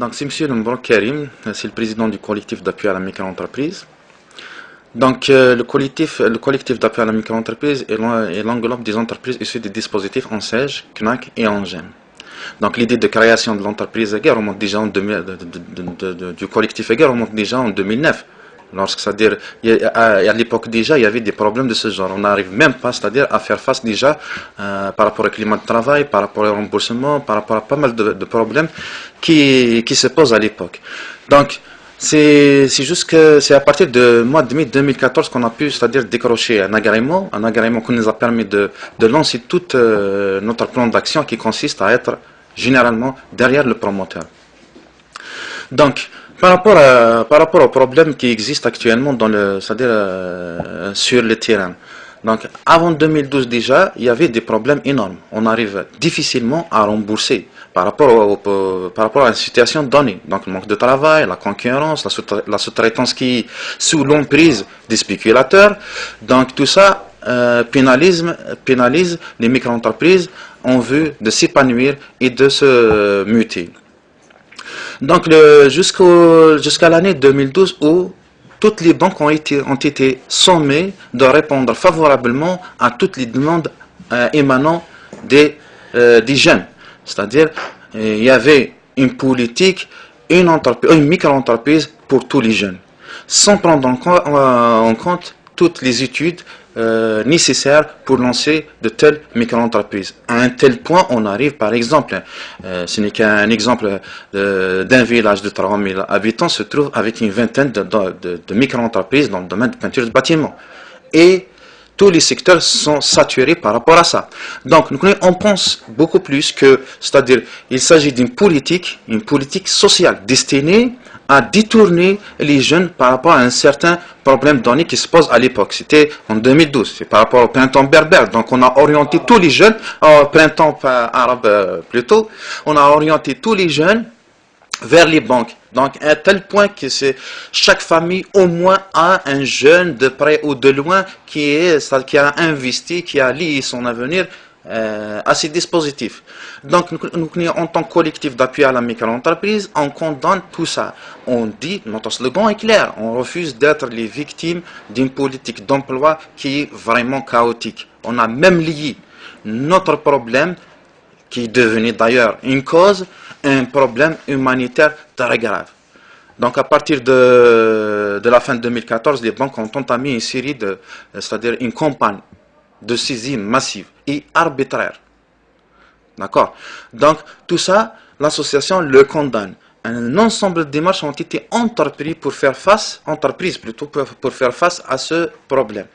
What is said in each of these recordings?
Donc, c'est M. Mbrouk Karim, c'est le président du collectif d'appui à la micro-entreprise. Donc, le collectif d'appui à la micro-entreprise est l'englobe des entreprises issues des dispositifs ANSEJ, CNAC et ANGEM. Donc, l'idée de création de l'entreprise remonte déjà en 2000, du collectif remonte déjà en 2009. C'est-à-dire, à l'époque déjà, il y avait des problèmes de ce genre. On n'arrive même pas, c'est-à-dire, à faire face déjà par rapport au climat de travail, par rapport au remboursement, par rapport à pas mal de problèmes qui se posent à l'époque. Donc, c'est juste que c'est à partir de mois de mai 2014 qu'on a pu, c'est-à-dire décrocher un agrément qui nous a permis de lancer tout notre plan d'action qui consiste à être généralement derrière le promoteur. Donc, par rapport aux problèmes qui existent actuellement c'est-à-dire sur le terrain. Donc, avant 2012 déjà, il y avait des problèmes énormes. On arrive difficilement à rembourser par rapport à la situation donnée. Donc, le manque de travail, la concurrence, la sous-traitance qui est sous l'emprise des spéculateurs. Donc, tout ça pénalise les micro-entreprises en vue de s'épanouir et de se muter. Donc, jusqu'à l'année 2012 où toutes les banques ont été sommées de répondre favorablement à toutes les demandes émanant des jeunes. C'est-à-dire, il y avait une politique, une micro-entreprise pour tous les jeunes, sans prendre en compte toutes les études nécessaires pour lancer de telles micro-entreprises. À un tel point, on arrive par exemple, ce n'est qu'un exemple d'un village de 3000 habitants se trouve avec une vingtaine de micro-entreprises dans le domaine de peinture de bâtiments. Et tous les secteurs sont saturés par rapport à ça. Donc, on pense beaucoup plus que, c'est-à-dire, il s'agit d'une politique sociale destinée à détourner les jeunes par rapport à un certain problème donné qui se pose à l'époque. C'était en 2012, c'est par rapport au printemps berbère. Donc, on a orienté tous les jeunes, au printemps arabe plutôt, on a orienté tous les jeunes vers les banques. Donc, à tel point que chaque famille au moins a un jeune de près ou de loin qui a investi, qui a lié son avenir à ces dispositifs. Donc, nous, en tant que collectif d'appui à la micro-entreprise, on condamne tout ça. On dit, notre slogan est clair, on refuse d'être les victimes d'une politique d'emploi qui est vraiment chaotique. On a même lié notre problème, qui est devenu d'ailleurs une cause, un problème humanitaire très grave. Donc, à partir de la fin de 2014, les banques ont entamé une série c'est-à-dire une campagne de saisie massive et arbitraire. D'accord? Donc, tout ça, l'association le condamne. Un ensemble de démarches ont été entreprises pour faire face à ce problème.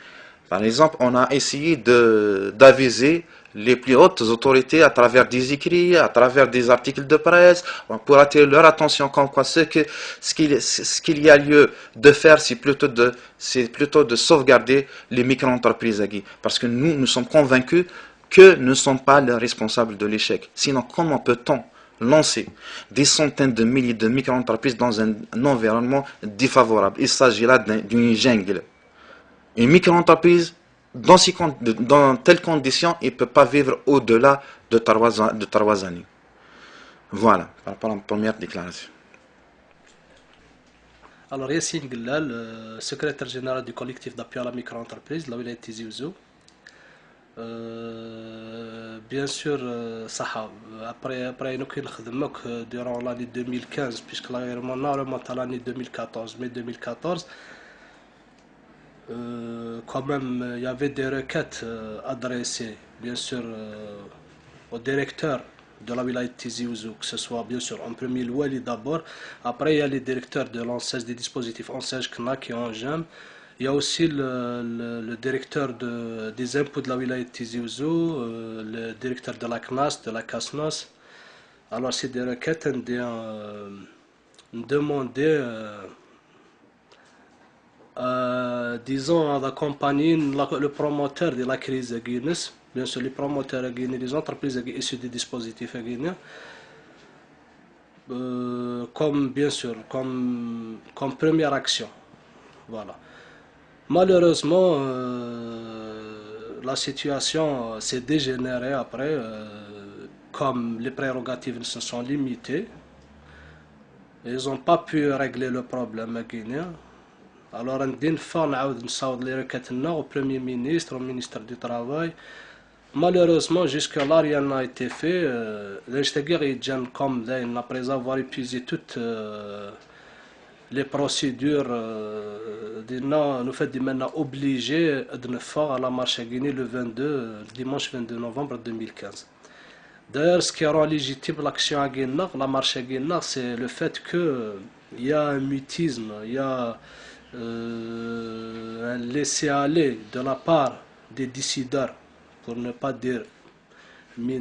Par exemple, on a essayé d'aviser les plus hautes autorités à travers des écrits, à travers des articles de presse, pour attirer leur attention comme quoi ce qu'il y a lieu de faire, c'est plutôt de sauvegarder les micro-entreprises, parce que nous sommes convaincus que nous ne sommes pas les responsables de l'échec. Sinon, comment peut-on lancer des centaines de milliers de micro-entreprises dans un environnement défavorable? Il s'agit là d'une jungle. Une micro-entreprise, dans telles conditions, il ne peut pas vivre au-delà de 3 années. Voilà, par rapport à la première déclaration. Alors, Yassine Gellal, secrétaire général du collectif d'appui à la micro-entreprise, la Wilaya Tizi Ouzou. Bien sûr, après nous durant l'année 2015, puisque l'agrément remonte à l'année 2014, mai 2014, quand même, il y avait des requêtes adressées, bien sûr, au directeur de la Wilaya Tizi Ouzou, que ce soit bien sûr en premier lieu d'abord. Après, il y a les directeurs de l'ANSEJ, des dispositifs ANSEJ, CNAC et ANGEM. Il y a aussi le directeur des impôts de la Wilaya Tizi Ouzou, le directeur de la CNAS, de la CASNAS. Alors, c'est des requêtes demandées, disons, d'accompagner le promoteur de la crise de Guinness. Bien sûr, les promoteurs guinéens, les entreprises issues des dispositifs guinéens, comme bien sûr, comme première action. Voilà. Malheureusement, la situation s'est dégénérée après, comme les prérogatives se sont limitées. ils ont pas pu régler le problème à Guinée. Alors ندير نفا نعاود نصاوب لي ركاتنا au Premier ministre, au ministre du Travail. Malheureusement, jusque-là, rien n'a été fait. Comme après avoir épuisé toutes les procédures, nous fait maintenant obligés de faire à la marche à Guinée le 22, dimanche 22 novembre 2015. D'ailleurs, ce qui rend légitime l'action à Guinée, la marche à Guinée, c'est le fait qu'il y a un mutisme, il y a un laisser-aller de la part des décideurs, pour ne pas dire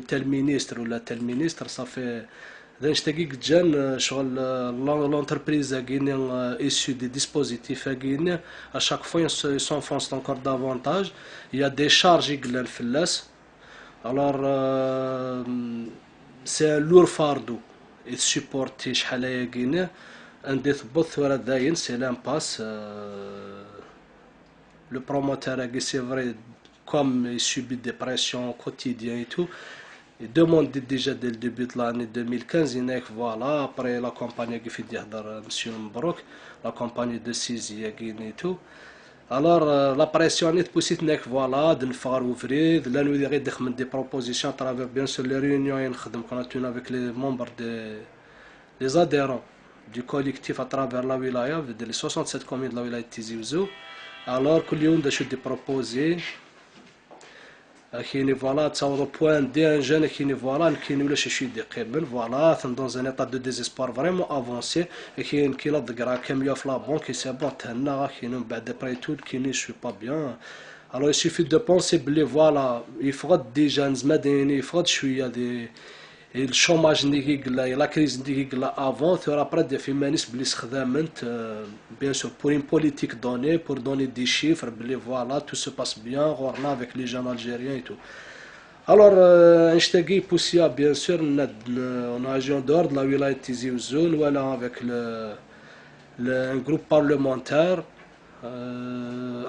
tel ministre ou tel ministre, ça fait l'entreprise à Guinée issue des dispositifs à Guinée, à chaque fois ils s'enfoncent encore davantage. Il y a des charges qui sont alors c'est un lourd fardeau et supporter شحال Guinée un des c'est l'impasse. Le promoteur c'est vrai, comme il subit des pressions quotidiennes et tout, il demande déjà dès le début de l'année 2015, voilà, après la campagne qui fait dire M. Mbrouk, la campagne de Sizi et tout. Alors la pression est possible, voilà, de nous faire ouvrir, de nous des propositions à travers bien sûr les réunions qu'on a tenues avec les membres des adhérents du collectif à travers la wilaya, les 67 communes de la wilaya de Tizi Ouzou. Alors que l'on a des proposés, qui voilà, au point d'un jeune qui voilà, qui nous laisse chez des cabines, voilà, dans un état de désespoir vraiment avancé, et qui a de gras, qui a fait la banque, qui s'est battu, qui nous bat après tout, qui ne suit pas bien. Alors il suffit de penser, voilà, il faudra des jeunes, il faudra des et le chômage et la crise avant, il y aura après des féministes bien sûr pour une politique donnée, pour donner des chiffres, voilà, tout se passe bien, on avec les jeunes algériens et tout. Alors, Einstein Poussia, bien sûr, on a agi en dehors de la wilaya de Tizi Ouzou, voilà, avec un groupe parlementaire,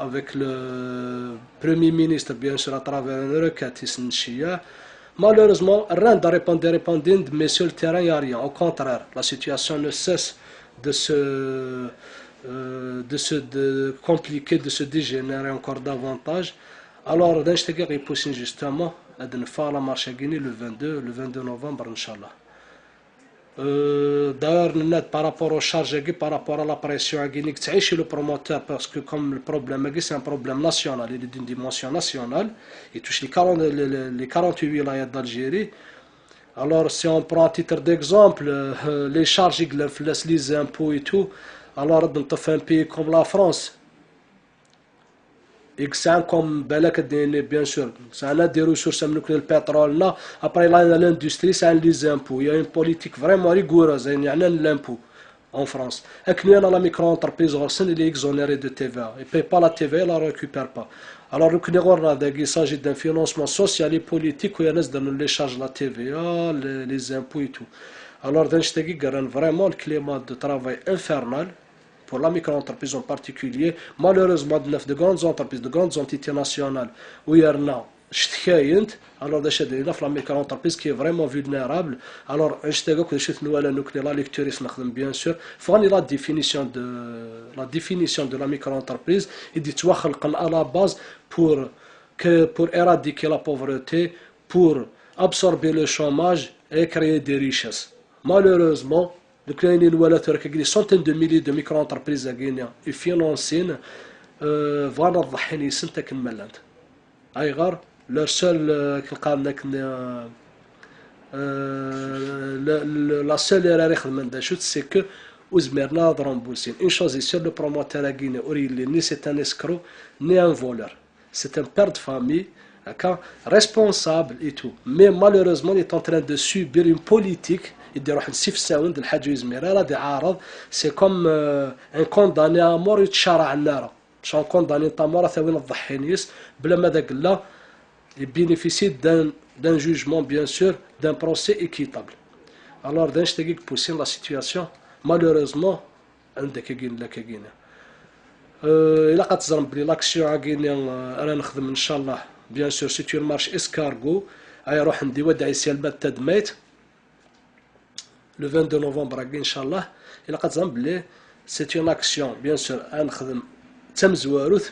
avec le Premier ministre, bien sûr, à travers une requête Chia. Malheureusement, rien de répondre, mais sur le terrain, il n'y a rien. Au contraire, la situation ne cesse de se compliquer, de se dégénérer encore davantage. Alors, il pousse justement à faire la marche à Guinée le 22 novembre, Inch'Allah. D'ailleurs, par rapport aux charges, par rapport à la pression à Guinée, c'est chez le promoteur parce que comme le problème c'est un problème national, il est d'une dimension nationale, il touche les 48 wilayas d'Algérie. Alors, si on prend à titre d'exemple, les charges, les impôts et tout, alors dans un pays comme la France, et que c'est comme bien sûr, ça a des ressources, le pétrole là, après l'industrie, c'est les impôts. Il y a une politique vraiment rigoureuse, il y a l'impôt en France. Et que nous, la micro-entreprise, il est exonéré de TVA. Il ne paye pas la TVA, il ne la récupère pas. Alors, il s'agit d'un financement social et politique où il y a les charges de la TVA, les impôts et tout. Alors, il y a vraiment le climat de travail infernal. Pour la micro-entreprise en particulier, malheureusement, de grandes entreprises, de grandes entités nationales, où il y a alors la micro-entreprise qui est vraiment vulnérable. Alors, la lecture, bien sûr, la définition de la micro-entreprise, et dit à la base pour éradiquer la pauvreté, pour absorber le chômage et créer des richesses. Malheureusement, des centaines de milliers de micro-entreprises à Guinée et financées voilà ضحين سنتك الملانت أيغار leur seul la seule erreur c'est que Ouzmerna Dramboussine une chose est sûre, le promoteur à Guinée ni c'est un escroc ni un voleur, c'est un père de famille responsable et tout, mais malheureusement il est en train de subir une politique. C'est comme un condamné à mort يتشارع النار. Un condamné à mort ثوين الضحي نيس بلا ما ذاك لا il bénéficie d'un jugement bien sûr, d'un procès équitable. Alors d'un شتاقي pousser la situation malheureusement عندك كاين كاين إلا قد تزرم بلي لاكسيون عاقيني أنا نخدم إن شاء الله bien sûr si tu marches escargot أي روح ندي ودعي سيال بات تدميت le 22 novembre Inch'Allah il a dit c'est une action bien sûr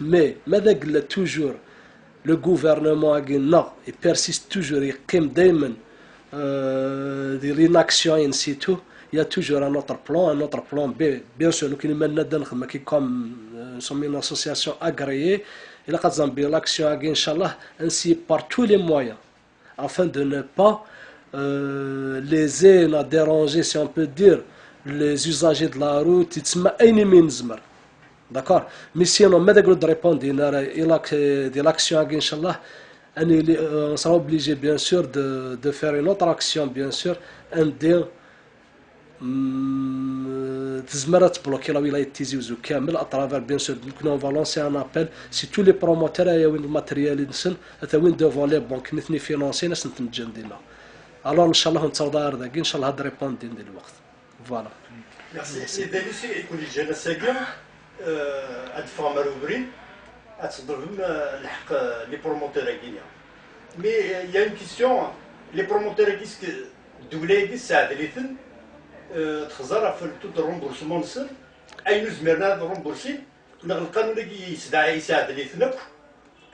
mais toujours le gouvernement non il persiste toujours il قيم دائما l'inaction in situ il y a toujours un autre plan B bien sûr nous qui nous qui comme sommes une association agréée il a dit l'action Inch'Allah ainsi par tous les moyens afin de ne pas léser, la déranger, si on peut dire, les usagers de la route, d'accord? Mais si on a de répondre de l'action, Inch'Allah, on sera obligé, bien sûr, de faire une autre action, bien sûr, تزمرت بلوكي لا ولاية تيزي وزو كامل اترافير بيان سور كنا اون لونسي ان ابل سي تو لي بروموتور يا وين الماتريال نسن اتا وين دوفون لي بونك نثني فينونسي ناس نتمجندينا الو ان شاء الله نتصور داك ان شاء الله هاد ريبوند ديال الوقت فوالا ميرسي داليسي يكون الجنة ساقيا هاد فامر وبرين تصدرهم الحق لي بروموتور كينيا مي يا اون كيسيون لي بروموتور كيسك الدولة دي ساعد ليثن تخزر في التود رومبورسمون نسر اي نزمرنا رومبورسي نغ القانون اللي يساعد لي ثنك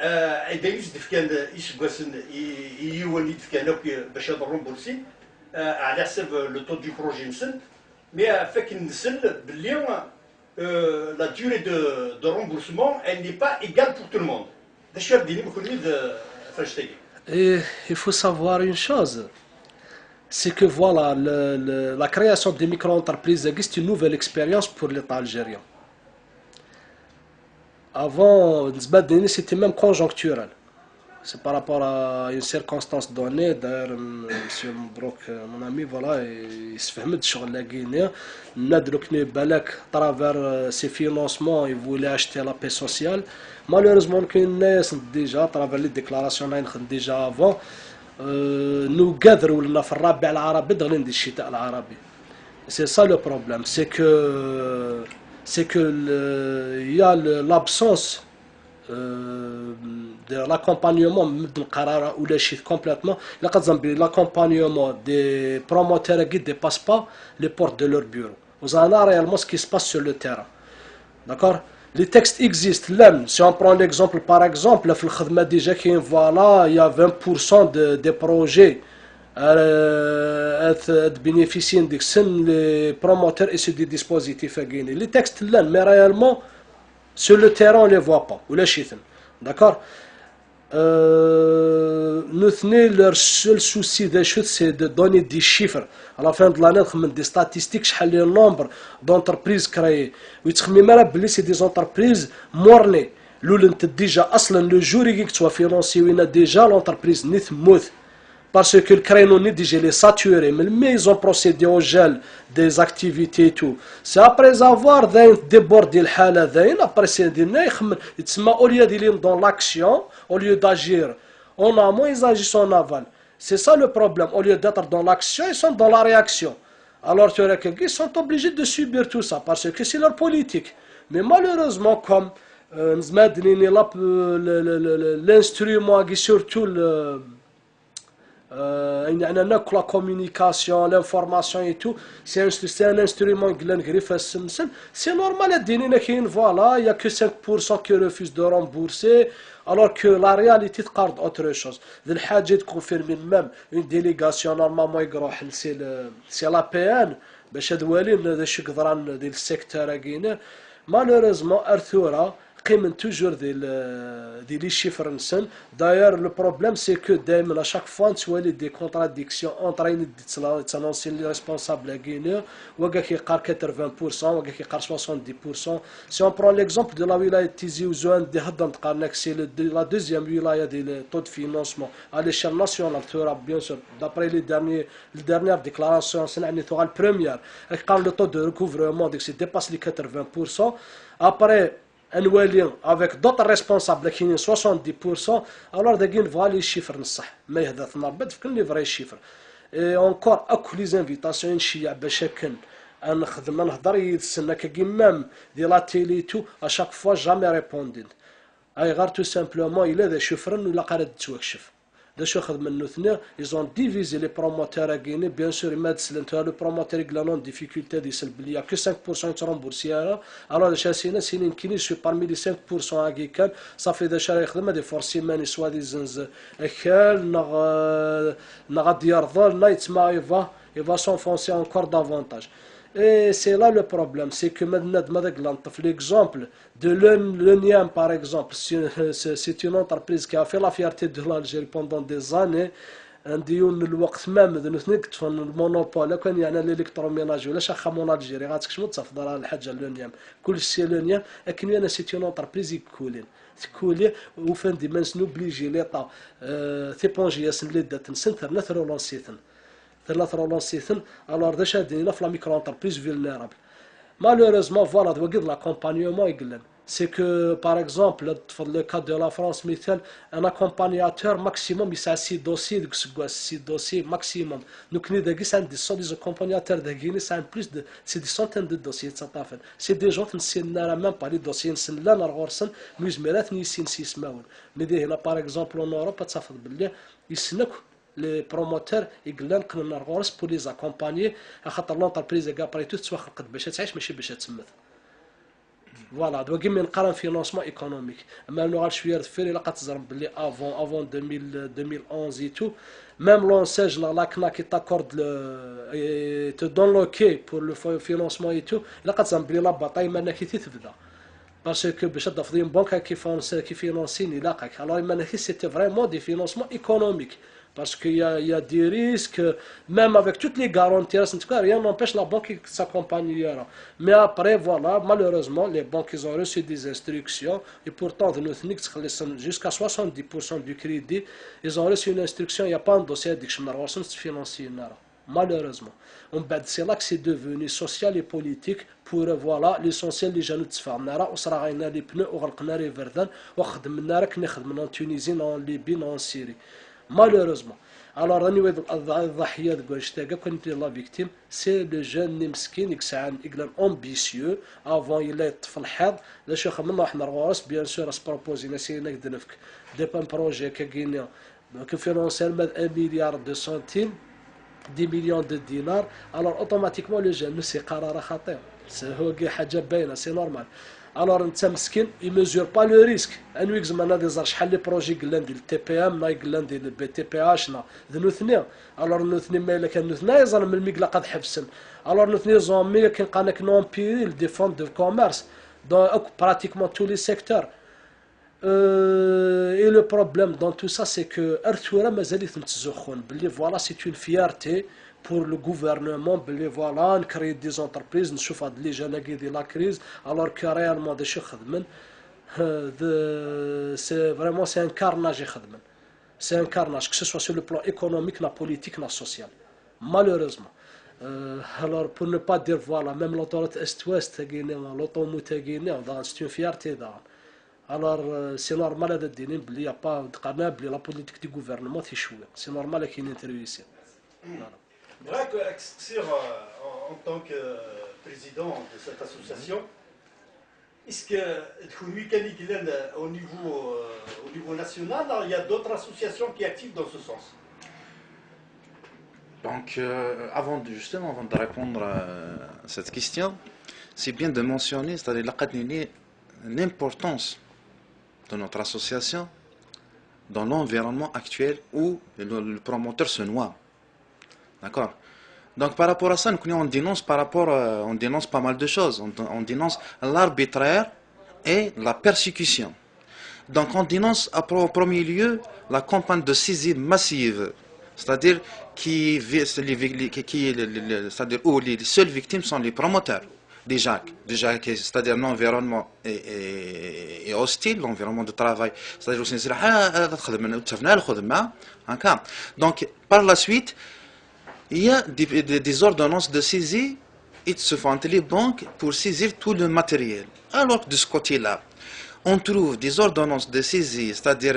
اذا يزدف كان يسقسن يولي كان باش هذا رومبورسي على حسب لو تو دو بروجي نسن مي فاك نسن باللي لا دوري دو رومبورسمون elle n'est pas égale pour tout le monde باش يبدي مكونيد فاش تيجي il faut savoir une chose c'est que voilà, la création des micro-entreprises c'est une nouvelle expérience pour l'État algérien. Avant, c'était même conjoncturel. C'est par rapport à une circonstance donnée. D'ailleurs, M. Mbrouk, mon ami, voilà, il se fait sur la Guinée. À travers ses financements, il voulait acheter la paix sociale. Malheureusement, déjà, à travers les déclarations déjà avant, nous قادروا لنا في الربيع العربي دغيا ندير الشتاء العربي c'est ça le problème c'est que il y a l'absence de l'accompagnement من القرار ولا شيء complètement l'accompagnement des promoteurs qui ne dépassent pas les portes de leur bureau vous en avez réellement ce qui se passe sur le terrain d'accord. Les textes existent là. Si on prend l'exemple par exemple, déjà voilà, il y a 20% des projets bénéficient des promoteurs et des dispositifs à gagner. Les textes là, mais réellement sur le terrain on les voit pas. D'accord. Leur seul souci c'est de donner des chiffres à la fin de l'année des statistiques le nombre d'entreprises créées c'est des entreprises mornées déjà le jour où tu sois financier déjà l'entreprise parce que le créneau déjà est saturé mais ils ont procédé au gel des activités et tout c'est après avoir débordé le حالة après c'est au lieu d'aller dans l'action au lieu d'agir en amont ils agissent en aval c'est ça le problème au lieu d'être dans l'action ils sont dans la réaction alors ils sont obligés de subir tout ça parce que c'est leur politique mais malheureusement comme l'instrument qui surtout la communication, l'information et tout, c'est un instrument c'est normal voilà, il n'y a que 5% qui refusent de rembourser alors que la réalité regarde autre chose. Il confirme même une délégation normalement c'est la PN le secteur malheureusement Arthur toujours des chiffres. D'ailleurs, le problème c'est que à chaque fois, tu vois des contradictions entre les responsables guinéens, qui 80%, qui 70%. Si on prend l'exemple de la wilaya Tizi Ouzou, c'est la deuxième wilaya de taux de financement à l'échelle nationale, bien sûr, d'après les dernières déclarations, c'est la première. Le taux de recouvrement dépasse les 80%. Après, avec d'autres responsables qui sont 70%, alors ils voient les chiffres. Mais il y a des vrais chiffres. Et encore, les invitations, même de la télé et tout, à chaque fois, jamais répondu. Tout simplement, il y a des chiffres, nous l'avons dit. Ils ont divisé les promoteurs à Guinée. Bien sûr, le promoteur est en difficulté. Il n'y a que 5% de remboursés. Alors, je suis parmi les 5% à Guinée. Ça fait des charges de forcément, soi-disant, il va s'enfoncer encore davantage. Et c'est là le problème, c'est que maintenant, l'exemple de l'Union, par exemple, c'est une entreprise qui a fait la fierté de l'Algérie pendant des années. عندي الوقت même de نكتفن المونوبول كان يعني الالكتروميناج ولا شاخه مون الجيري غاتكش متصفد راه الحاجه لونيام كل شيء لونيام لكن انا سيتي اون انتربريز يكولين تكولي وفان دي مانس نوبليجي ليطا ثيبونجي ياسن لي دات نسنتر نثرو لونسيتن ثلاث رولونسيتن الوغ دا شادين في لا ميكرو انتربريز فيلنيرابل malheureusement voilà doit dire l'accompagnement يقلن c'est que par exemple dans le cas de la France مثال un accompagnateur maximum il a 6 dossiers 6 dossiers maximum donc nous داكي عندي des accompagnateurs de Guinée c'est plus de c'est des centaines de dossiers تصافن c'est des gens qui نسينا même pas les dossiers نسلا نغورسن مزمرات نيسين سيسماون ندير هنا par exemple en Europe تصافن بالله يسنك les promoteurs يقلن قلنا نغورس pour les accompagner خاطر l'entreprise après tout تسوا خلقت باش تعيش ماشي باش تسمث فوالا دوا كيما نقارن فينانسمون ايكونوميك اما نوغال شويه فيري لا قتزرب بلي افون 2011 اي تو ميم لونساج لا كنا كي تاكورد تو دون لوكي بور لو فينانسمون اي تو لا قتزرب بلي لا باطاي مانا كي تبدا باسكو باش تفضي بنك كي فينانسيني لاقاك الوغ مانا كي سيتي فريمون دي فينانسمون ايكونوميك parce qu'il y a des risques, même avec toutes les garanties, en tout cas, rien n'empêche la banque de s'accompagner. Mais après, voilà, malheureusement, les banques ils ont reçu des instructions, et pourtant, jusqu'à 70% du crédit, ils ont reçu une instruction, il n'y a pas un dossier de financier. Malheureusement. C'est là que c'est devenu social et politique pour voilà l'essentiel des jeunes de Sfarnara, on sera réunis les pneus, on va les verdun, on va en Tunisie, en Libye, en Syrie. Malheureusement. Alors, la victime, c'est le jeune Nimskin, qui est ambitieux, avant il est fait le chef bien sûr, à se proposer des projets qui financent 1 milliard de centimes, 10 millions de dinars, alors automatiquement le jeune, c'est c'est normal. Alors, il ne mesure pas le risque. Il y a des projets qui sont le TPM, le BTPH. Alors, nous avons des fonds de commerce dans pratiquement tous les secteurs. Et le problème dans tout ça, c'est que voilà, c'est une fierté pour le gouvernement, voilà, créer des entreprises, nous avons les jeunes de la crise, alors que réellement, c'est vraiment un carnage. C'est un carnage, que ce soit sur le plan économique, la politique, la social. Malheureusement. Alors, pour ne pas dire, voilà, même l'autorité Est-Ouest, l'automobile guinéenne, c'est une fierté. Alors, c'est normal de dire qu'il n'y a pas de la politique du gouvernement, c'est normal qu'il y ait une intervention. Bref, en tant que président de cette association, est-ce que au niveau national, il y a d'autres associations qui sont actives dans ce sens? Donc, avant de répondre à cette question, c'est bien de mentionner, c'est-à-dire l'importance de notre association dans l'environnement actuel où le promoteur se noie. D'accord. Donc par rapport à ça, on dénonce on dénonce pas mal de choses. On dénonce l'arbitraire et la persécution. Donc on dénonce en premier lieu la campagne de saisie massive, c'est-à-dire c'est-à-dire où les seules victimes sont les promoteurs. Déjà c'est-à-dire l'environnement est hostile, l'environnement de travail, c'est-à-dire donc par la suite, il y a des ordonnances de saisie et se font entre les banques pour saisir tout le matériel. Alors que de ce côté-là, on trouve des ordonnances de saisie, c'est-à-dire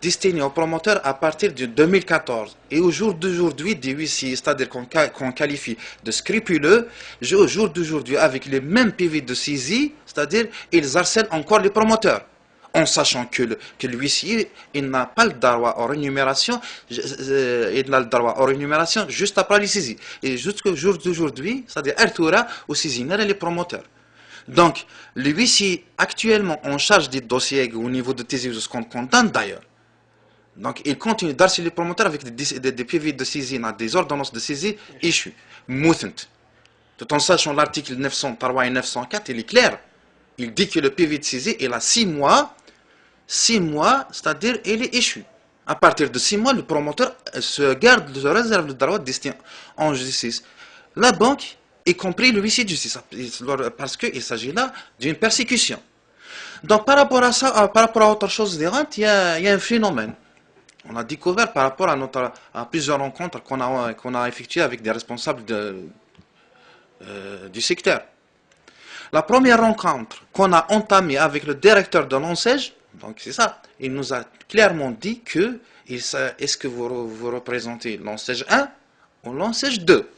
destinées aux promoteurs à partir de 2014. Et au jour d'aujourd'hui, des huissiers, c'est-à-dire qu'on qualifie de scrupuleux, au jour d'aujourd'hui, avec les mêmes PV de saisie, c'est-à-dire ils harcèlent encore les promoteurs. en sachant que l'huissier, il n'a pas le droit aux rémunérations, il n'a le droit aux rémunérations juste après les saisies. Et jusqu'au jour d'aujourd'hui, c'est-à-dire Artura, aux saisinaires et les promoteurs. Donc, le huissier actuellement en charge des dossiers au niveau de Tizi Ouzou, ce qu'on condamne d'ailleurs. Donc, il continue d'harceler les promoteurs avec des PV de saisie, des ordonnances de saisie issues. Mouthent. Tout en sachant l'article 903 et 904, il est clair. Il dit que le PV de saisie, il a 6 mois, c'est-à-dire il est échu. À partir de 6 mois, le promoteur se réserve le droit de destin en justice. La banque, y compris le huissier de justice, parce qu'il s'agit là d'une persécution. Donc par rapport à ça, par rapport à autre chose différente, il y a un phénomène. On a découvert par rapport à plusieurs rencontres qu'on a effectuées avec des responsables du secteur. La première rencontre qu'on a entamée avec le directeur de l'ONSEJ, donc c'est ça, il nous a clairement dit que est-ce que vous représentez l'ONSEJ 1 ou l'ONSEJ 2.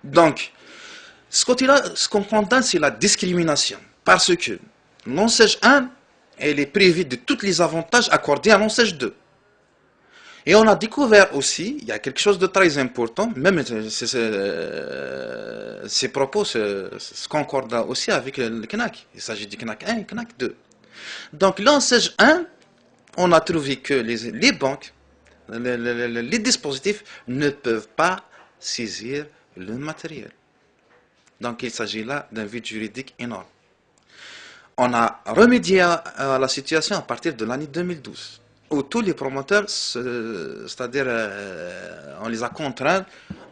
Donc, ce côté-là, ce qu'on condamne, c'est la discrimination. Parce que l'ONSEJ 1, elle est privée de tous les avantages accordés à l'ONSEJ 2. Et on a découvert aussi, il y a quelque chose de très important, même ces propos se concordent aussi avec le CNAC. Il s'agit du CNAC 1 et CNAC 2. Donc l'ONSEJ 1, on a trouvé que les banques, les dispositifs ne peuvent pas saisir le matériel. Donc il s'agit là d'un vide juridique énorme. On a remédié à la situation à partir de l'année 2012. Où tous les promoteurs, c'est-à-dire on les a contraints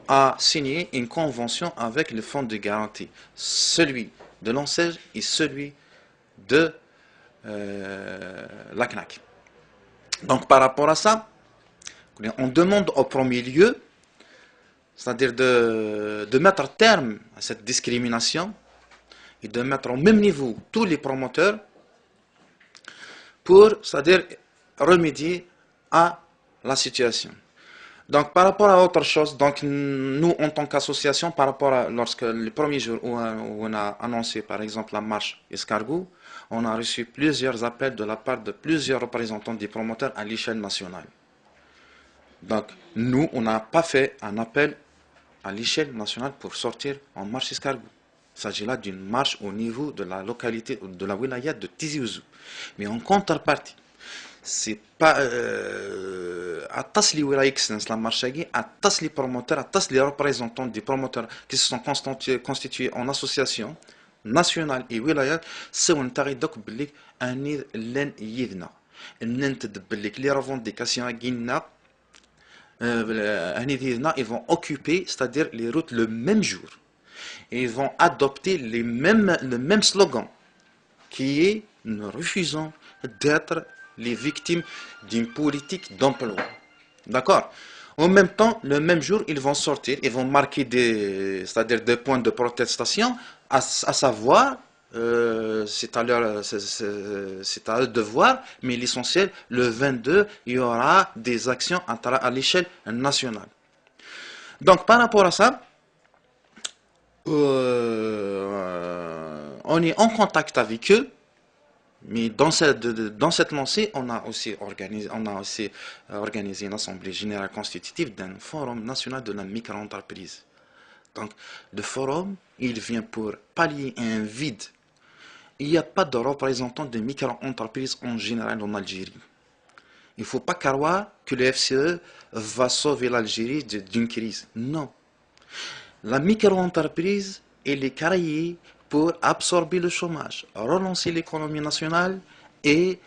à signer une convention avec le fonds de garantie, celui de l'ONSEJ et celui de la CNAC. Donc par rapport à ça, on demande au premier lieu, c'est-à-dire de mettre terme à cette discrimination et de mettre au même niveau tous les promoteurs pour, c'est-à-dire remédier à la situation. Donc par rapport à autre chose, donc nous en tant qu'association, par rapport à lorsque les premiers jours où on a annoncé par exemple la marche escargot, on a reçu plusieurs appels de la part de plusieurs représentants des promoteurs à l'échelle nationale. Donc nous, on n'a pas fait un appel à l'échelle nationale pour sortir en marche escargot. Il s'agit là d'une marche au niveau de la localité, de la wilaya de Tizi Ouzou. Mais en contrepartie, c'est pas à tas les wilayas la marche à tas les promoteurs, à tas les représentants des promoteurs qui se sont constitués en association nationale et wilaya, c'est un taridok blik anid len yidna. N'ent blik les revendications à Guinna, ils vont occuper, c'est-à-dire les routes le même jour. Et ils vont adopter le même slogan qui est nous refusons d'être les victimes d'une politique d'emploi. D'accord? En même temps, le même jour, ils vont sortir, ils vont marquer c'est-à-dire des points de protestation, à savoir, c'est à eux de voir, mais l'essentiel, le 22, il y aura des actions à l'échelle nationale. Donc, par rapport à ça, on est en contact avec eux. Mais dans cette lancée, on a aussi organisé une assemblée générale constitutive d'un forum national de la micro-entreprise. Donc, le forum, il vient pour pallier un vide. Il n'y a pas de représentant de micro-entreprises en général en Algérie. Il ne faut pas croire que le FCE va sauver l'Algérie d'une crise. Non. La micro-entreprise, elle est créée pour absorber le chômage, relancer l'économie nationale et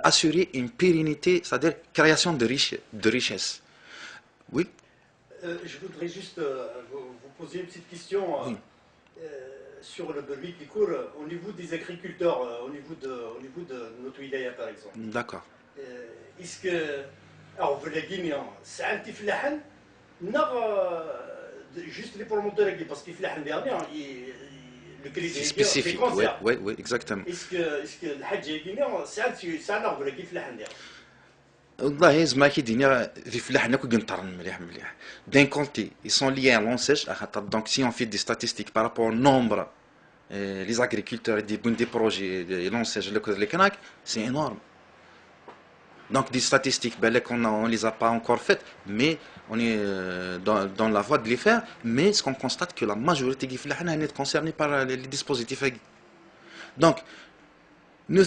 assurer une pérennité, c'est-à-dire création de richesse. Oui. Je voudrais juste vous poser une petite question oui. Sur le bruit qui court au niveau des agriculteurs, au niveau de notre wilaya par exemple. D'accord. Est-ce que, alors, vous l'avez dit, c'est un petit flahan, juste les promoteurs, parce qu'il flahan dernier, c'est spécifique, oui, exactement. Est-ce que le Hajj Guinée, c'est un arbre qui flahan dernier? والله زعما كيدينا في فلاحنا كنطرن مليح d'un côté ils sont liés à l'ONSEJ donc si on fait des statistiques par rapport au nombre les agriculteurs et des projets, et lancent les Kanak, c'est énorme. Donc des statistiques, ben, là, on les a pas encore faites, mais on est dans la voie de les faire. Mais ce qu'on constate que la majorité des gens est concernée par les dispositifs. Donc, nous,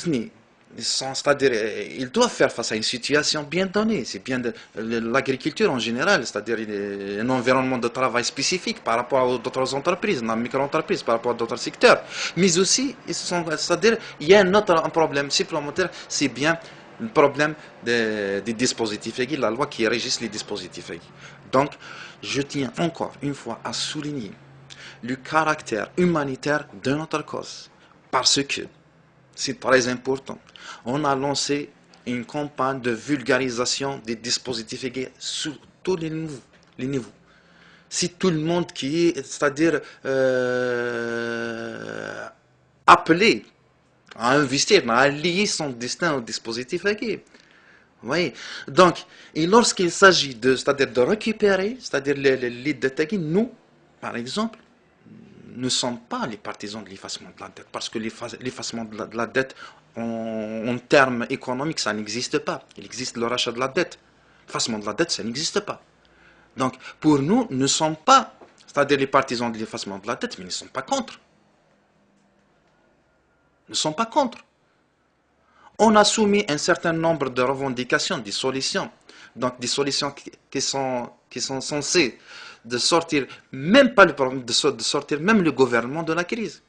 c'est-à-dire, ils doivent faire face à une situation bien donnée. C'est bien l'agriculture en général, c'est-à-dire un environnement de travail spécifique par rapport à d'autres entreprises, la micro-entreprises, par rapport à d'autres secteurs. Mais aussi, c'est-à-dire, il y a un problème supplémentaire, c'est bien le problème des dispositifs aiguës, la loi qui régisse les dispositifs aiguës. Donc, je tiens encore une fois à souligner le caractère humanitaire de notre cause. Parce que c'est très important. On a lancé une campagne de vulgarisation des dispositifs aiguës sur tous les niveaux. Si tout le monde qui est, c'est-à-dire appelé à investir, à lier son destin au dispositif aigu. Vous voyez? Donc, et lorsqu'il s'agit c'est-à-dire de récupérer, c'est-à-dire les dettes aiguës, nous, par exemple, ne sommes pas les partisans de l'effacement de la dette, parce que l'effacement de la dette, en termes économiques, ça n'existe pas. Il existe le rachat de la dette. L'effacement de la dette, ça n'existe pas. Donc, pour nous, nous ne sommes pas, c'est-à-dire les partisans de l'effacement de la dette, mais nous ne sommes pas contre. Nous ne sommes pas contre. On a soumis un certain nombre de revendications, des solutions. Donc, des solutions qui sont censées de sortir, même pas le problème, de sortir même le gouvernement de la crise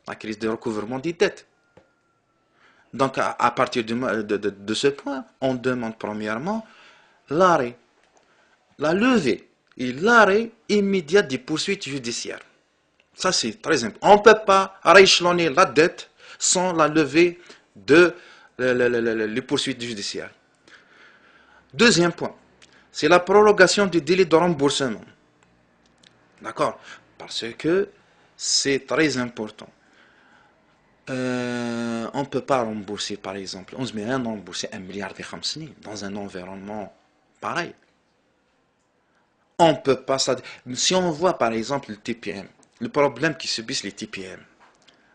de recouvrement des dettes. Donc, à partir de ce point, on demande premièrement l'arrêt, la levée et l'arrêt immédiat des poursuites judiciaires. Ça, c'est très important. On ne peut pas rééchelonner la dette sans la levée les poursuites judiciaires. Deuxième point, c'est la prolongation du délai de remboursement. D'accord? Parce que c'est très important. On ne peut pas rembourser, par exemple, 11 milliards, rembourser 1 milliard de khamsni dans un environnement pareil. On ne peut pas. Si on voit, par exemple, le TPM, le problème qui subissent les TPM.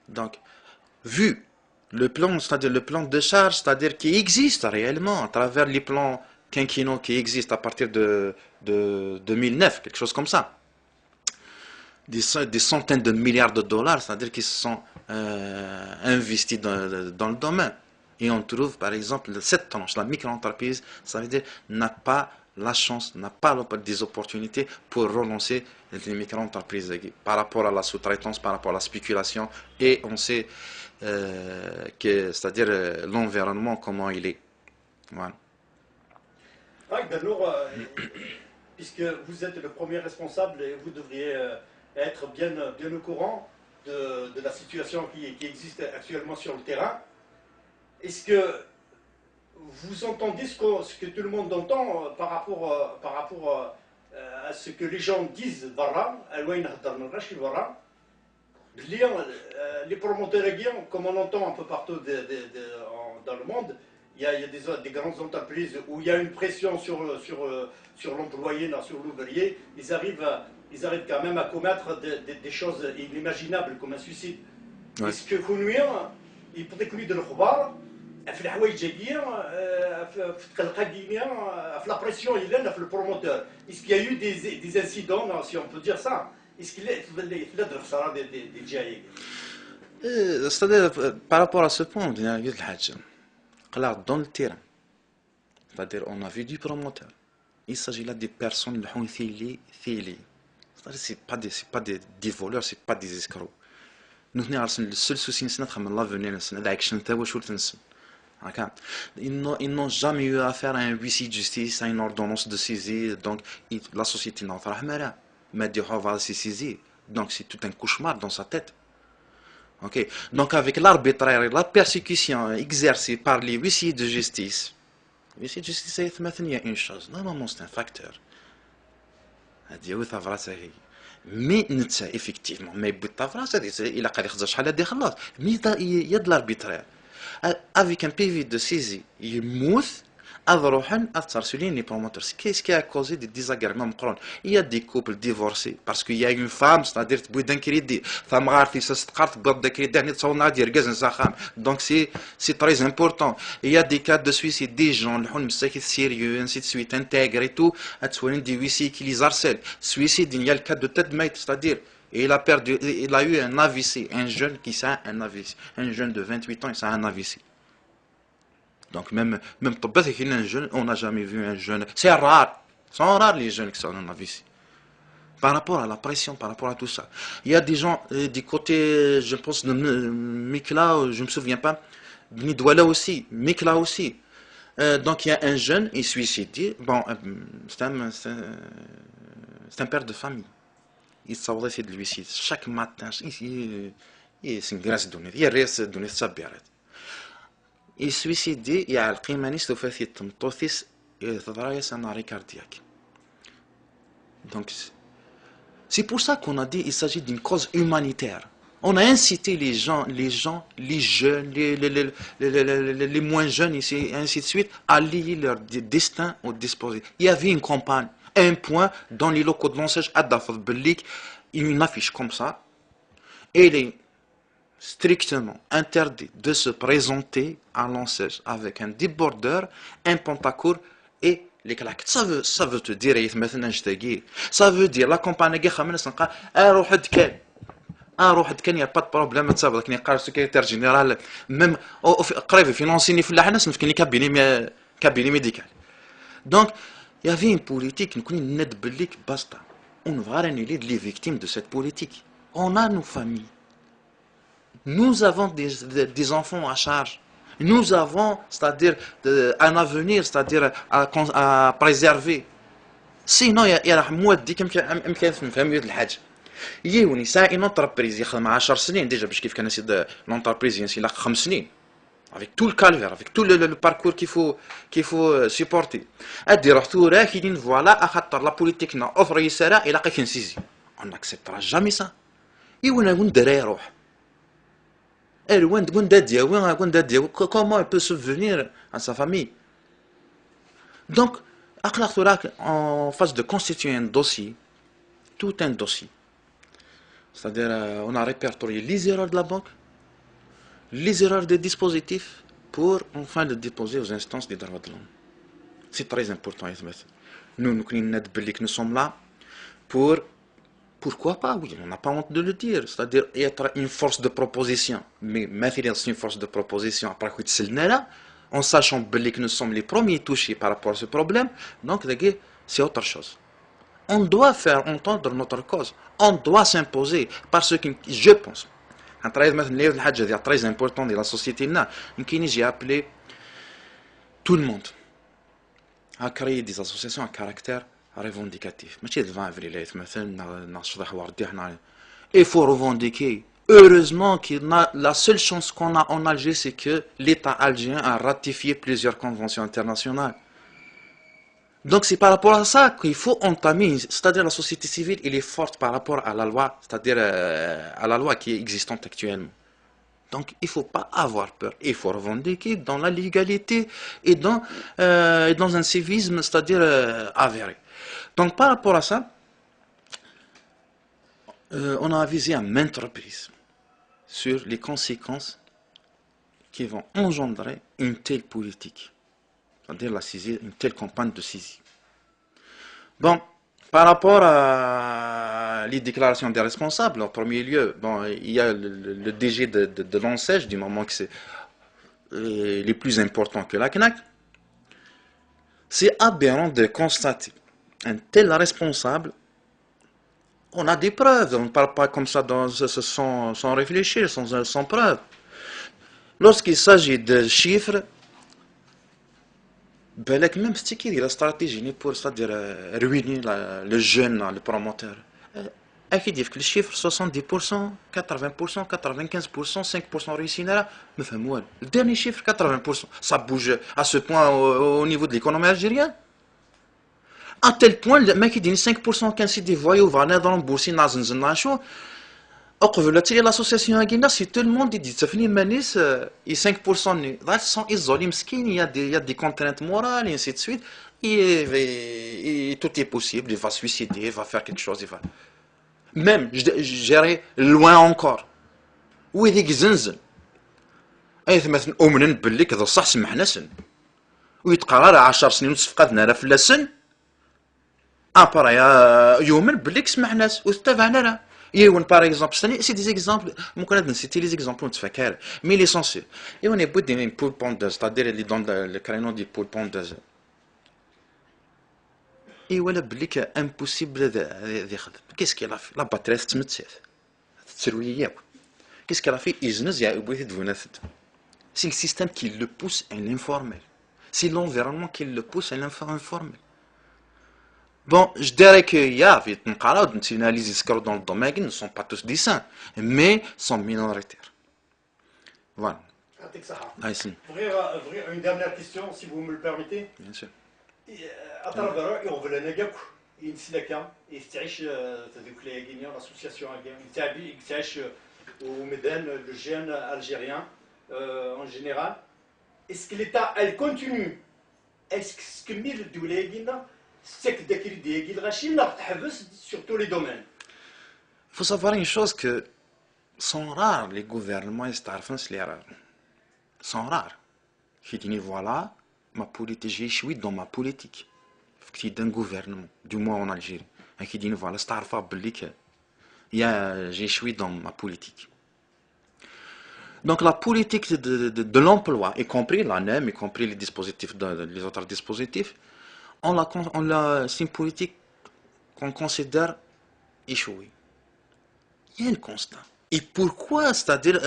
Donc, vu le plan, c'est-à-dire le plan de charge, c'est-à-dire qui existe réellement à travers les plans quinquennaux qui existent à partir de 2009, quelque chose comme ça. Des centaines de milliards de dollars, c'est-à-dire qui se sont investis dans le domaine. Et on trouve, par exemple, cette tranche, la micro-entreprise, ça veut dire n'a pas la chance, n'a pas des opportunités pour relancer les micro-entreprises par rapport à la sous-traitance, par rapport à la spéculation. Et on sait c'est-à-dire l'environnement, comment il est. Voilà. Danour, puisque vous êtes le premier responsable et vous devriez être bien au courant de la situation qui existe actuellement sur le terrain, est-ce que vous entendez ce que tout le monde entend par rapport à ce que les gens disent les promoteurs aiguillons, comme on entend un peu partout dans le monde, il y a des grandes entreprises où il y a une pression sur l'employé, sur l'ouvrier, ils arrivent quand même à commettre des choses inimaginables comme un suicide. Ouais. Est-ce que il peut être de l'khbar في الحوايج جايين في التقلقه ديالنا في لا بريسيون اللي في البروموتور est-ce qu'il y a eu des incidents si on peut dire ça est-ce qu'il y a الخساره ديال الجايين c'est-à-dire par rapport à ce point on a dit الحاجه قلع dans le terrain, c'est-à-dire on a vu du promoteur, il s'agit là des personnes qui c'est-à-dire c'est pas des voleurs, c'est pas des escrocs. Nous le seul souci c'est de l'avenir, c'est l'action ils n'ont jamais eu affaire à un huissier de justice, à une ordonnance de saisie, donc la société n'a pas de mais va se saisir, donc c'est tout un cauchemar dans sa tête. Okay. Donc avec l'arbitraire et la persécution exercée par les huissiers de justice, l'huissier de justice c'est une chose, normalement c'est un facteur. Mais effectivement, mais il a mais il y a de l'arbitraire. Avec un PV de saisie, il mousse les promoteurs. Qu'est-ce qui a causé des désagréments? Il y a des couples divorcés parce qu'il y a une femme, c'est-à-dire que crédit. Donc c'est très important. Il y a des cas de suicide, des gens, sérieux, ainsi de suite, intègres et tout, des huissiers qui les harcèlent. Suicide, il y a le cas de tête mate, c'est-à-dire il a eu un AVC, un jeune qui a un AVC, un jeune de 28 ans, il a un AVC. Donc même un jeune, on n'a jamais vu un jeune. C'est rare. C'est rare les jeunes qui sont en AVC. Par rapport à la pression, par rapport à tout ça. Il y a des gens du côté, je pense, de Mikla, je ne me souviens pas, Bnidouala aussi, Mikla aussi. Donc il y a un jeune, il est suicidé. Bon, c'est un père de famille. Il s'est de suicide. Chaque matin, c'est une grâce donnée. Il y a rien donné ça bien. Il suicidé, il y a le climaniste au fait il a un arrêt cardiaque. Donc, c'est pour ça qu'on a dit qu'il s'agit d'une cause humanitaire. On a incité les gens, les jeunes, les moins jeunes, et ainsi de suite, à lier leur destin au dispositif. Il y avait une campagne, un point dans les locaux de l'enseigne à Dafod Bellik, une affiche comme ça, et il est strictement interdit de se présenter à l'enseigne avec un débordeur, un pantacourt et les claques. Ça veut te dire, ça veut dire la campagne qui il n'y a pas de problème, ça veut dire que le secrétaire général, même قريب financier في الناس مسكين cabinet médical. Donc, il y avait une politique, on va les victimes de cette politique. On a nos familles. Nous avons des enfants à charge. Nous avons, c'est-à-dire, un avenir, c'est-à-dire à préserver. Sinon, il y a مواد يمكن نفهم الحاجه. يوني ساعه une entreprise يخدم 10 سنين ديجا باش كيف كان سيد l'entreprise ينسيلاق 5 سنين avec tout le calvaire, avec tout le parcours qu'il faut supporter. ادي رحتو راكدين فوالا خاطر لا بوليتيكنا اوفر يسرا الى قيك نسيزي. On n'acceptera jamais ça. يونا وين درا يروح. Comment elle peut subvenir à sa famille? Donc, en phase de constituer un dossier, tout un dossier. C'est-à-dire, on a répertorié les erreurs de la banque, les erreurs des dispositifs, pour enfin le déposer aux instances des droits de l'homme. C'est très important. Nous sommes là pour... Pourquoi pas? Oui, on n'a pas honte de le dire. C'est-à-dire être une force de proposition. Mais maintenant, c'est une force de proposition. Après, en sachant que nous sommes les premiers touchés par rapport à ce problème, donc c'est autre chose. On doit faire entendre notre cause. On doit s'imposer. Parce que je pense, un très important de la société, j'ai appelé tout le monde à créer des associations à caractère revendicatif. Il faut revendiquer. Heureusement la seule chance qu'on a en Algérie, c'est que l'État algérien a ratifié plusieurs conventions internationales. Donc c'est par rapport à ça qu'il faut entamer, c'est-à-dire la société civile, elle est forte par rapport à la loi, c'est-à-dire à la loi qui est existante actuellement. Donc il ne faut pas avoir peur, il faut revendiquer dans la légalité et dans un civisme, c'est-à-dire avéré. Donc par rapport à ça, on a avisé à maintes reprises sur les conséquences qui vont engendrer une telle politique, c'est-à-dire une telle campagne de saisie. Bon, par rapport à les déclarations des responsables, en premier lieu, bon, il y a le DG de l'ANSEJ, du moment que c'est les plus importants que la CNAC. C'est aberrant de constater un tel responsable. On a des preuves, on ne parle pas comme ça sans réfléchir, sans preuve. Lorsqu'il s'agit de chiffres, même si la stratégie pour, c'est-à-dire ruiner le jeune, le promoteur, il dit que les chiffres 70%, 80%, 95%, 5% réussi, le dernier chiffre 80%, ça bouge à ce point au niveau de l'économie algérienne. À tel point, le mec il dit 5% quand c'est des voyous, va dans le boursier, أقبلت l'association Aguina, si tout le monde dit ça finit manis et 5% ils sont isolés مسكين il y a des contraintes morales et ainsi de suite et tout est possible, il va se suicider, il va faire quelque chose, il va même j'irai loin encore ويديك زنزن اي مثلا أؤمن باللي كذا صح سمحنا سن ويتقرر 10 سنين وتفقدنا راه فلاسن ابرا يؤمن باللي سمح ناس واتبعنا راه يون باغ اكزومبل سي دي زيكزامبل ممكن هاد نسيتي لي زيكزامبل نتفكر مي ليسونسيال يون يبود دي بول بوندوز تادير اللي دون لو كرينو دي بول بوندوز اي ولا باللي امبوسيبل ذي خدم كيس كي لا في لا باتري تمتسات تسروي ياك كيس كي لا في يزنز يا ابوي تدونا c'est le système qui le pousse à l'informel c'est l'environnement qui le pousse à l'informel. Bon, je dirais qu'il y a des analyses dans le domaine qui ne sont pas tous des saints, mais sont minoritaires. Voilà. Ouvrir une dernière question, si vous me le permettez. Bien sûr. À travers on veut le négac, il s'y l'a il s'y l'association il s'y au Médène, le jeune algérien en général. Est-ce que l'État, elle continue? Est-ce que mille de l'État sur tous les domaines? Il faut savoir une chose que sont rares les gouvernements sont rares. Qui dit voilà, ma politique, j'ai échoué dans ma politique. Qui d'un gouvernement, du moins en Algérie, et qui dit voilà, j'ai échoué dans ma politique. Donc la politique de l'emploi, y compris l'ANEM, y compris les dispositifs, les autres dispositifs, c'est une politique qu'on considère échouée. Il y a un constat. Et pourquoi, c'est-à-dire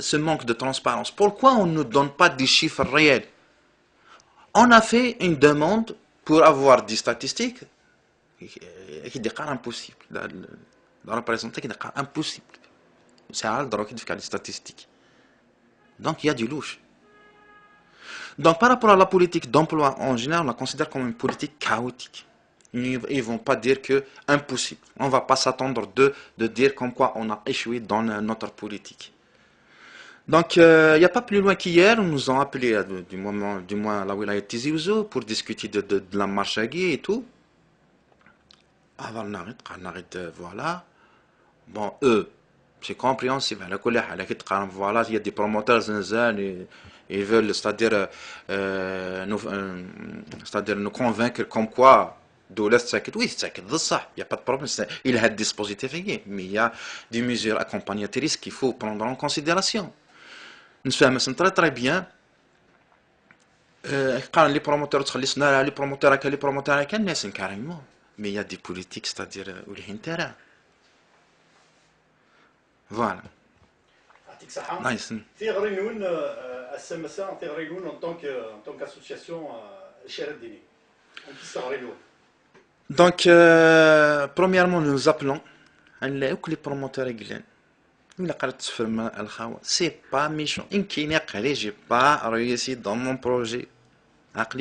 ce manque de transparence? Pourquoi on ne donne pas des chiffres réels? On a fait une demande pour avoir des statistiques qui déclarent impossible. La représentation qui déclare impossible. C'est à l'endroit qui déclare des statistiques. Donc il y a du louche. Donc par rapport à la politique d'emploi en général, on la considère comme une politique chaotique. Ils ne vont pas dire que impossible. On ne va pas s'attendre de dire comme quoi on a échoué dans notre politique. Donc il n'y a pas plus loin qu'hier, ils nous ont appelé du moins la Wilayat Tizi Ouzou pour discuter de la marche à Guy et tout. Avant voilà. Bon, eux, c'est compréhensible. Voilà, il y a des promoteurs zinzan et ils veulent, c'est-à-dire nous convaincre comme quoi de l'Est, oui, c'est ça, il n'y a pas de problème. Il y a des dispositifs, mais il y a des mesures accompagnatrices qu'il faut prendre en considération. Nous sommes très très bien. Les promoteurs, les promoteurs, carrément. Mais il y a des politiques, c'est-à-dire où il y a intérêt. Voilà. Nice. En tant qu'association Cheredini. Donc, premièrement, nous appelons les promoteurs régulés. C'est pas méchant. J'ai pas réussi dans mon projet.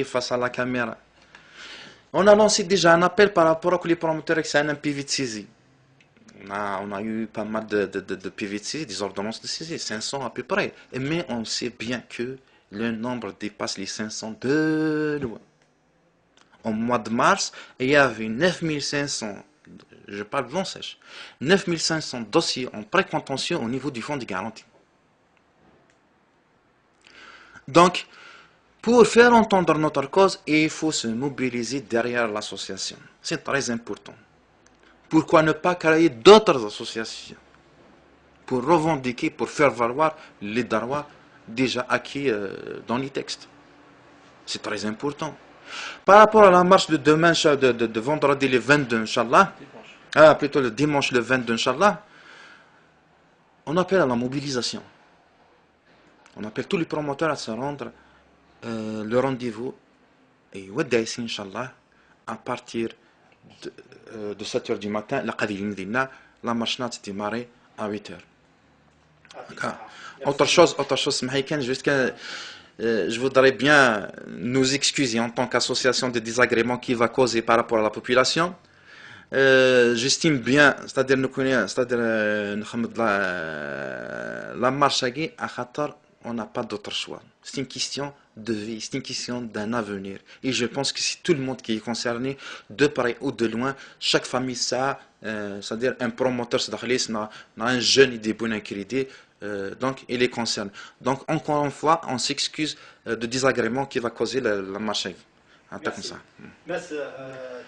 Face à la caméra. On a lancé déjà un appel par rapport aux promoteurs qui sont un PV de saisie. On a eu pas mal de PV de saisie, des ordonnances de saisie, 500 à peu près. Mais on sait bien que le nombre dépasse les 500 de loin. Au mois de mars, il y avait 9500, je parle de l'ONSEJ, 9500 dossiers en précontentieux au niveau du fonds de garantie. Donc, pour faire entendre notre cause, il faut se mobiliser derrière l'association. C'est très important. Pourquoi ne pas créer d'autres associations pour revendiquer, pour faire valoir les droits déjà acquis dans les textes? C'est très important. Par rapport à la marche de demain, de vendredi le 22, Inch'Allah, plutôt le dimanche le 22, Inch'Allah, on appelle à la mobilisation. On appelle tous les promoteurs à se rendre le rendez-vous et Inch'Allah, à partir de 7h du matin, la marche n'a démarré à 8h. Autre chose, je voudrais bien nous excuser en tant qu'association de désagréments qui va causer par rapport à la population. j'estime bien, c'est-à-dire nous connaissons, c'est-à-dire نخمض la marche à خاطر on n'a pas d'autre choix. C'est une question de vie, c'est une question d'un avenir. Et je pense que c'est tout le monde qui est concerné, de près ou de loin, chaque famille ça, c'est-à-dire un promoteur, c'est-à-dire un jeune idée bonne crédit, donc il est concerné. Donc encore une fois, on s'excuse de désagrément qui va causer la marche. Comme ça. Mas,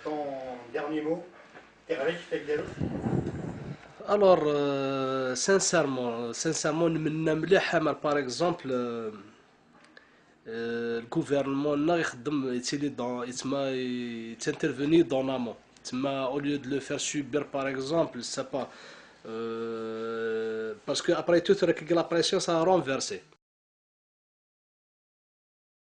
ton dernier mot, تغريك تقدر Alors, sincèrement, نمنا مليح par exemple, le gouvernement n'a intervenu dans l'amont. Au lieu de le faire subir, par exemple, c'est pas. Parce qu'après tout, la pression, ça a renversé.